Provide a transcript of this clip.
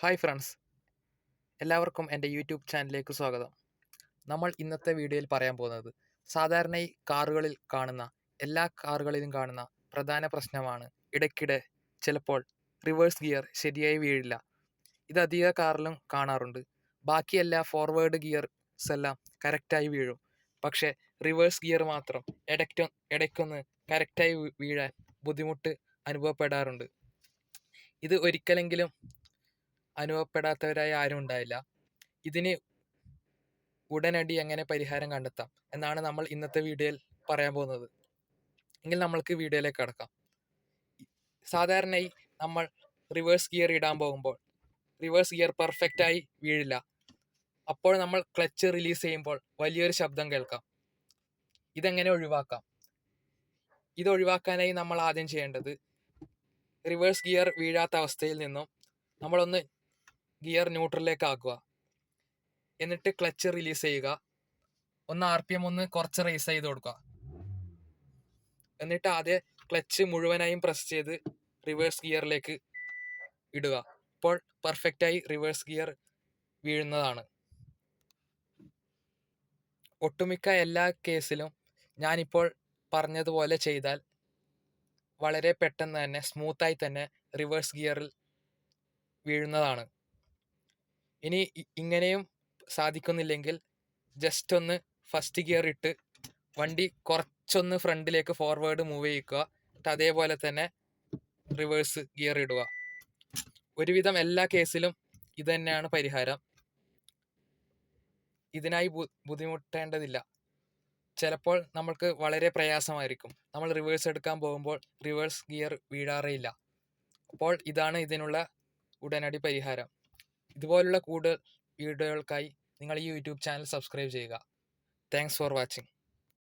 Hi friends, എല്ലാവർക്കും എൻ്റെ YouTube ചാനലിലേക്ക് സ്വാഗതം. നമ്മൾ ഇന്നത്തെ വീഡിയോയിൽ പറയാൻ പോകുന്നത് സാധാരണയായി എല്ലാ കാറുകളിലും കാണുന്ന പ്രധാന പ്രശ്നമാണ് ഇടയ്ക്കിടെ ചിലപ്പോൾ റിവേഴ്സ് ഗിയർ ശരിയായി വീഴില്ല. ഇത് അധിക കാറിലും കാണാറുണ്ട്. ബാക്കി എല്ലാ ഫോർവേഡ് ഗിയർസ് എല്ലാം കറക്റ്റായി വീഴും. പക്ഷേ റിവേഴ്സ് ഗിയർ മാത്രം ഇടയ്ക്കൊന്ന് കറക്റ്റായി വീഴാൻ ബുദ്ധിമുട്ട് അനുഭവപ്പെടാറുണ്ട്. ഇത് ഒരിക്കലെങ്കിലും അനുഭവപ്പെടാത്തവരായി ആരും ഉണ്ടാവില്ല. ഇതിന് ഉടനടി എങ്ങനെ പരിഹാരം കണ്ടെത്താം എന്നാണ് നമ്മൾ ഇന്നത്തെ വീഡിയോയിൽ പറയാൻ പോകുന്നത്. എങ്കിൽ നമ്മൾക്ക് വീഡിയോയിലേക്ക് കടക്കാം. സാധാരണയായി നമ്മൾ റിവേഴ്സ് ഗിയർ ഇടാൻ പോകുമ്പോൾ റിവേഴ്സ് ഗിയർ പെർഫെക്റ്റായി വീഴില്ല. അപ്പോൾ നമ്മൾ ക്ലച്ച് റിലീസ് ചെയ്യുമ്പോൾ വലിയൊരു ശബ്ദം കേൾക്കാം. ഇതെങ്ങനെ ഒഴിവാക്കാം? ഇത് ഒഴിവാക്കാനായി നമ്മൾ ആദ്യം ചെയ്യേണ്ടത് റിവേഴ്സ് ഗിയർ വീഴാത്ത അവസ്ഥയിൽ നിന്നും നമ്മളൊന്ന് ഗിയർ ന്യൂട്രലിലേക്ക് ആക്കുക. എന്നിട്ട് ക്ലച്ച് റിലീസ് ചെയ്യുക. ഒന്ന് RPM ഒന്ന് കുറച്ച് റേസ് ചെയ്ത് കൊടുക്കുക. എന്നിട്ട് ആദ്യം ക്ലച്ച് മുഴുവനായും പ്രസ് ചെയ്ത് റിവേഴ്സ് ഗിയറിലേക്ക് ഇടുക. ഇപ്പോൾ പെർഫെക്റ്റായി റിവേഴ്സ് ഗിയർ വീഴുന്നതാണ്. ഒട്ടുമിക്ക എല്ലാ കേസിലും ഞാനിപ്പോൾ പറഞ്ഞതുപോലെ ചെയ്താൽ വളരെ പെട്ടെന്ന് തന്നെ സ്മൂത്തായി തന്നെ റിവേഴ്സ് ഗിയറിൽ വീഴുന്നതാണ്. ഇനി ഇങ്ങനെയും സാധിക്കുന്നില്ലെങ്കിൽ ജസ്റ്റ് ഒന്ന് ഫസ്റ്റ് ഗിയർ ഇട്ട് വണ്ടി കുറച്ചൊന്ന് ഫ്രണ്ടിലേക്ക് ഫോർവേഡ് മൂവ് ചെയ്യിക്കുക. എന്നിട്ട് അതേപോലെ തന്നെ റിവേഴ്സ് ഗിയർ ഇടുക. ഒരുവിധം എല്ലാ കേസിലും ഇത് തന്നെയാണ് പരിഹാരം. ഇതിനായി ബുദ്ധിമുട്ടേണ്ടതില്ല. ചിലപ്പോൾ നമ്മൾക്ക് വളരെ പ്രയാസമായിരിക്കും. നമ്മൾ റിവേഴ്സ് എടുക്കാൻ പോകുമ്പോൾ റിവേഴ്സ് ഗിയർ വീഴാറേയില്ല. അപ്പോൾ ഇതാണ് ഇതിനുള്ള ഉടനടി പരിഹാരം. ഇതുപോലുള്ള കൂടുതൽ വീഡിയോകൾക്കായി നിങ്ങൾ ഈ യൂട്യൂബ് ചാനൽ സബ്സ്ക്രൈബ് ചെയ്യുക. Thanks for watching.